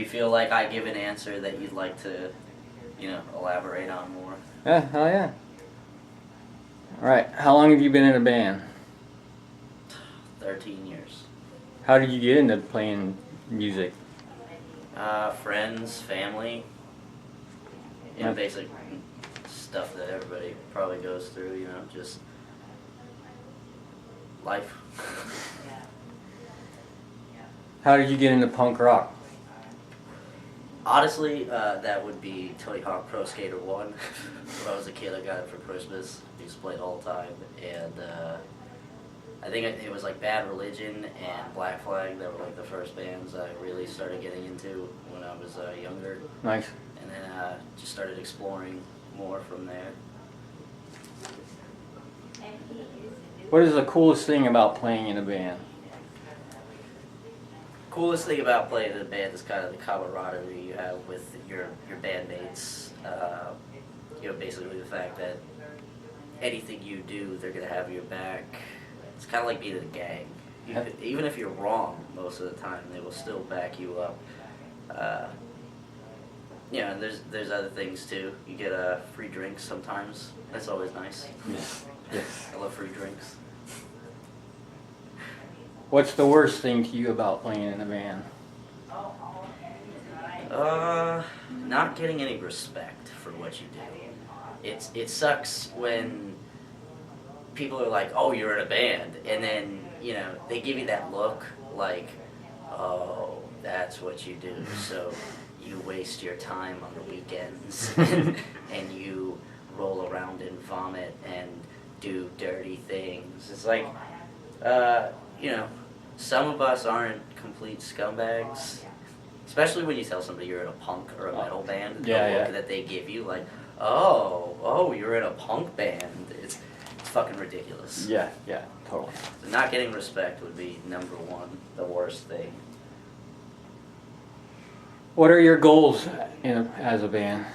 Do you feel like I give an answer that you'd like to, elaborate on more? Yeah, hell yeah. Alright, how long have you been in a band? 13 years. How did you get into playing music? Friends, family, Nice. basic stuff that everybody probably goes through, just life. How did you get into punk rock? Honestly, that would be Tony Hawk Pro Skater 1. When I was a kid, I got it for Christmas. I used to play it all the time. And I think it was like Bad Religion and Black Flag that were like the first bands I really started getting into when I was younger. Nice. And then just started exploring more from there. What is the coolest thing about playing in a band? Coolest thing about playing in a band is kind of the camaraderie you have with your bandmates. Basically the fact that anything you do, they're gonna have your back. It's kind of like being in a gang. Even if you're wrong most of the time, they will still back you up. And there's other things too. You get free drinks sometimes. That's always nice. Yes. I love free drinks. What's the worst thing to you about playing in a band? Not getting any respect for what you do. It sucks when people are like, "Oh, you're in a band," and then they give you that look like, "Oh, that's what you do." So you waste your time on the weekends and you roll around and vomit and do dirty things. It's like, some of us aren't complete scumbags. Especially when you tell somebody you're in a punk or a metal band, the look that they give you, like, oh, you're in a punk band. It's fucking ridiculous. Yeah, totally. So not getting respect would be number one, the worst thing. What are your goals as a band?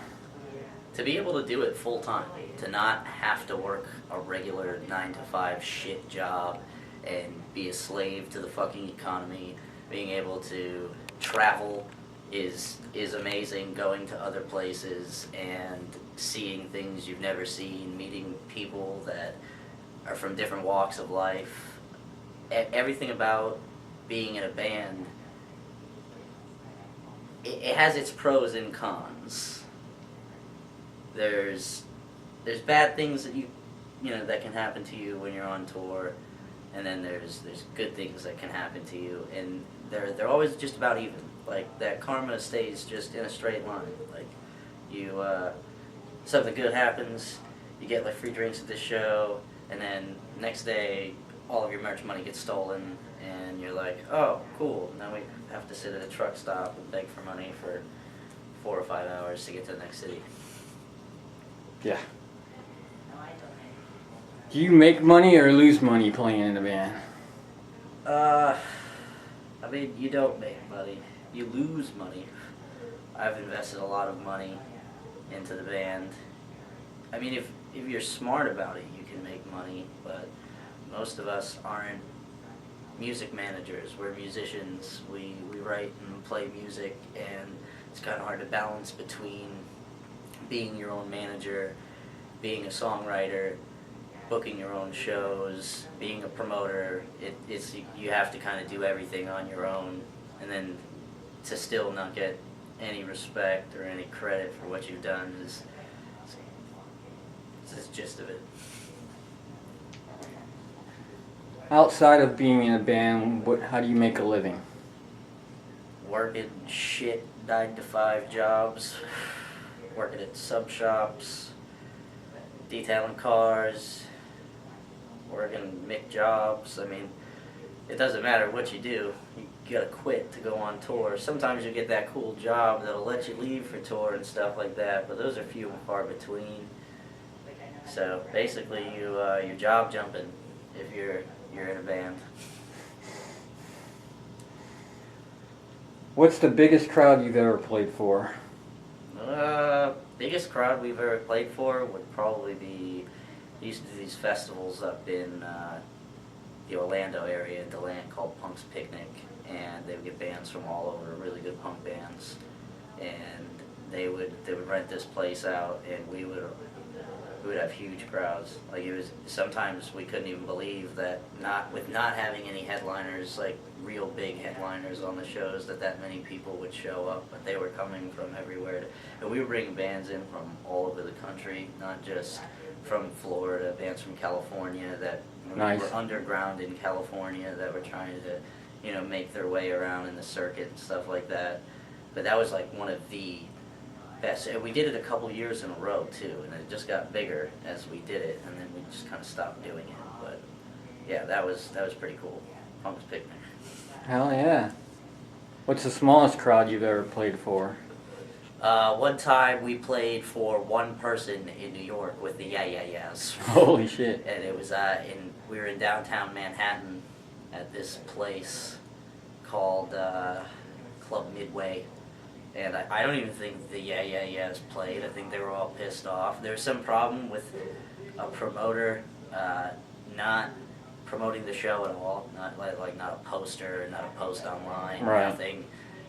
To be able to do it full time, to not have to work a regular 9-to-5 shit job and be a slave to the fucking economy, being able to travel is amazing, going to other places and seeing things you've never seen, meeting people that are from different walks of life. Everything about being in a band, it has its pros and cons. There's bad things that that can happen to you when you're on tour, and then there's good things that can happen to you, and they're always just about even. Like, that karma stays just in a straight line. Like, you something good happens, you get like free drinks at this show, and then next day all of your merch money gets stolen, and you're like, oh, cool, now we have to sit at a truck stop and beg for money for 4 or 5 hours to get to the next city. Yeah. Do you make money or lose money playing in a band? You don't make money. You lose money. I've invested a lot of money into the band. If you're smart about it, you can make money, but most of us aren't music managers. We're musicians. We write and play music, and it's kind of hard to balance between being your own manager, being a songwriter, booking your own shows, being a promoter. You have to kind of do everything on your own, and then to still not get any respect or any credit for what you've done is the gist of it. Outside of being in a band, how do you make a living? Working shit 9-to-5 jobs, working at sub shops, detailing cars, working Mick jobs. It doesn't matter what you do. You gotta quit to go on tour. Sometimes you get that cool job that'll let you leave for tour and stuff like that, but those are few and far between. So basically, you're job jumping if you're in a band. What's the biggest crowd you've ever played for? Biggest crowd we've ever played for would probably be, we used to do these festivals up in the Orlando area in DeLand called Punk's Picnic, and they would get bands from all over, really good punk bands, and they would rent this place out, and we would have huge crowds. Like, it was, sometimes we couldn't even believe that, not having any headliners, like real big headliners on the shows, that many people would show up, but they were coming from everywhere. And we were bringing bands in from all over the country, not just from Florida, bands from California that Nice. were underground in California that were trying to, make their way around in the circuit and stuff like that. But that was like one of the best. And we did it a couple years in a row too, and it just got bigger as we did it, and then we just kind of stopped doing it. But yeah, that was pretty cool. Punk's Picnic. Hell yeah. What's the smallest crowd you've ever played for? One time we played for one person in New York with the Yeah Yeah Yeahs. Holy shit. And it was we were in downtown Manhattan at this place called Club Midway. And I don't even think the Yeah Yeah Yeahs played. I think they were all pissed off. There was some problem with a promoter not promoting the show at all. Not not a poster, not a post online, Right. nothing.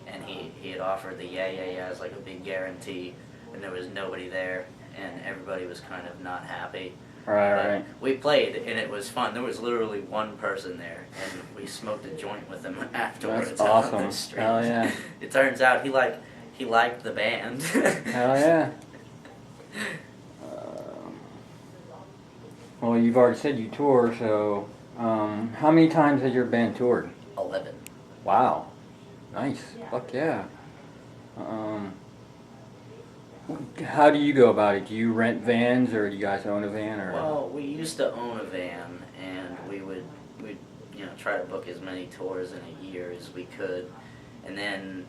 And he had offered the Yeah Yeah Yeahs like a big guarantee, and there was nobody there, and everybody was kind of not happy. Right. We played, and it was fun. There was literally one person there, and we smoked a joint with him afterwards. That's out on awesome. the street. Hell yeah. It turns out he liked the band. Hell yeah. Well, you've already said you tour, so how many times has your band toured? 11. Wow. Nice. Fuck yeah. How do you go about it? Do you rent vans, or do you guys own a van, or? Well, we used to own a van, and we'd try to book as many tours in a year as we could, and then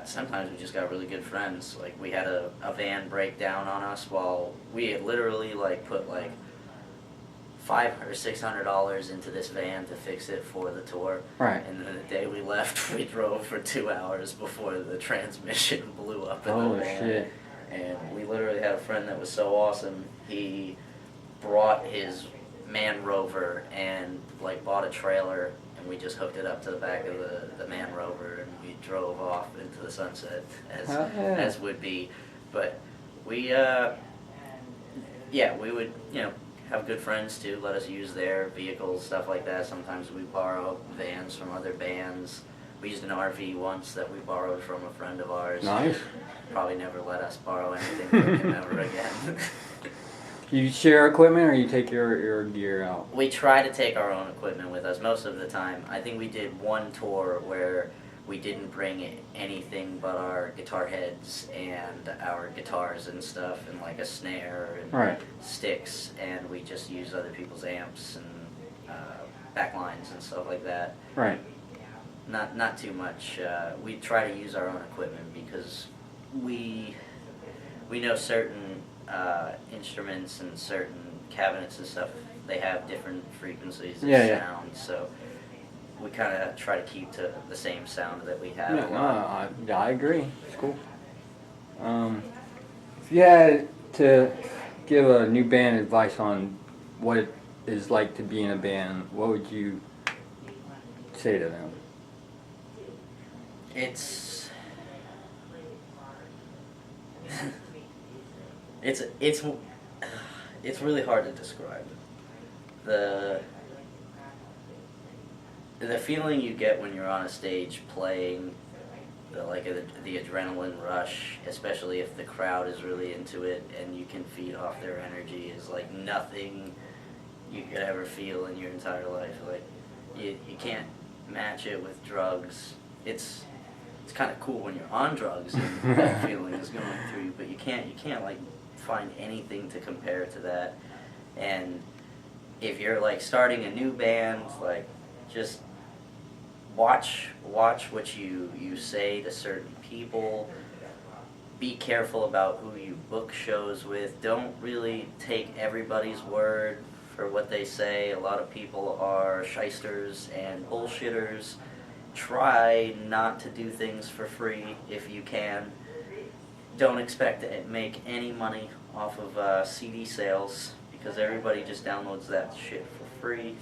sometimes we just got really good friends. Like, we had a van break down on us while we had literally put $500 or $600 into this van to fix it for the tour. Right. And then the day we left, we drove for 2 hours before the transmission blew up in the Holy van. shit. And we literally had a friend that was so awesome. He brought his Man Rover and bought a trailer, and we just hooked it up to the back of the Man Rover, and we drove off into the sunset as would be. But we we would have good friends too, let us use their vehicles, stuff like that. Sometimes we borrow vans from other bands. We used an RV once that we borrowed from a friend of ours. Nice. Probably never let us borrow anything from him ever again. You share equipment, or you take your gear out? We try to take our own equipment with us most of the time. I think we did one tour where we didn't bring anything but our guitar heads and our guitars and stuff, and a snare and Right. sticks, and we just used other people's amps and backlines and stuff like that. Right. Not too much. We try to use our own equipment because we know certain instruments and certain cabinets and stuff, they have different frequencies of sound, so we kind of try to keep to the same sound that we have. I agree. It's cool. If you had to give a new band advice on what it is like to be in a band, what would you say to them? It's really hard to describe. The feeling you get when you're on a stage playing, the adrenaline rush, especially if the crowd is really into it and you can feed off their energy, is like nothing you could ever feel in your entire life. Like, you can't match it with drugs. It's kind of cool when you're on drugs and that feeling is going through you, but you can't find anything to compare to that. And if you're starting a new band, just watch what you say to certain people. Be careful about who you book shows with. Don't really take everybody's word for what they say. A lot of people are shysters and bullshitters. Try not to do things for free if you can. Don't expect to make any money off of CD sales, because everybody just downloads that shit for free.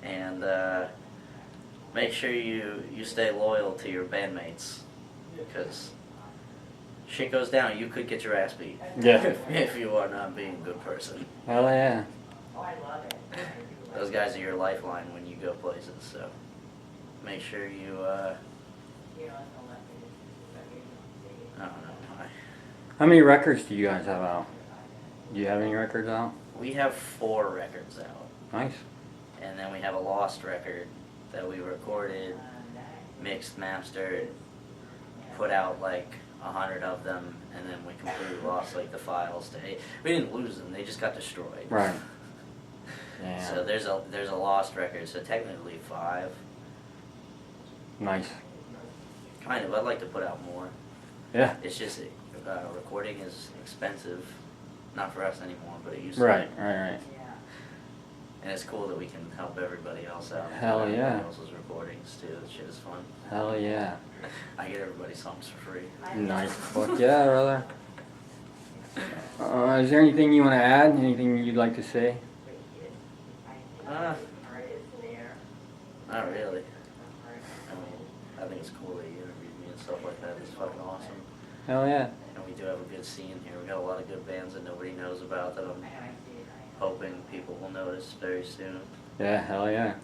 And make sure you stay loyal to your bandmates, because shit goes down, you could get your ass beat. Yeah. if you are not being a good person. Hell yeah. Those guys are your lifeline when you go places, so make sure you, I don't know. How many records do you guys have out? Do you have any records out? We have 4 records out, Nice. and then we have a lost record that we recorded, mixed, mastered, put out like 100 of them, and then we completely lost like the files to. We didn't lose them; they just got destroyed. Right. Yeah. So there's a lost record. So technically 5. Nice. Kind of. I'd like to put out more. Yeah. It's just recording is expensive, not for us anymore, but it used to. Right. Right. And it's cool that we can help everybody else out. Hell Everybody yeah. else's recordings too. That shit is fun. Hell yeah. I get everybody songs for free. Nice. Fuck yeah, brother. Is there anything you want to add? Anything you'd like to say? Not really. I mean, I think it's cool that you interviewed me and stuff like that. It's fucking awesome. Hell yeah. And we do have a good scene here. We got a lot of good bands that nobody knows about that I'm hoping people will notice very soon. Yeah, hell yeah.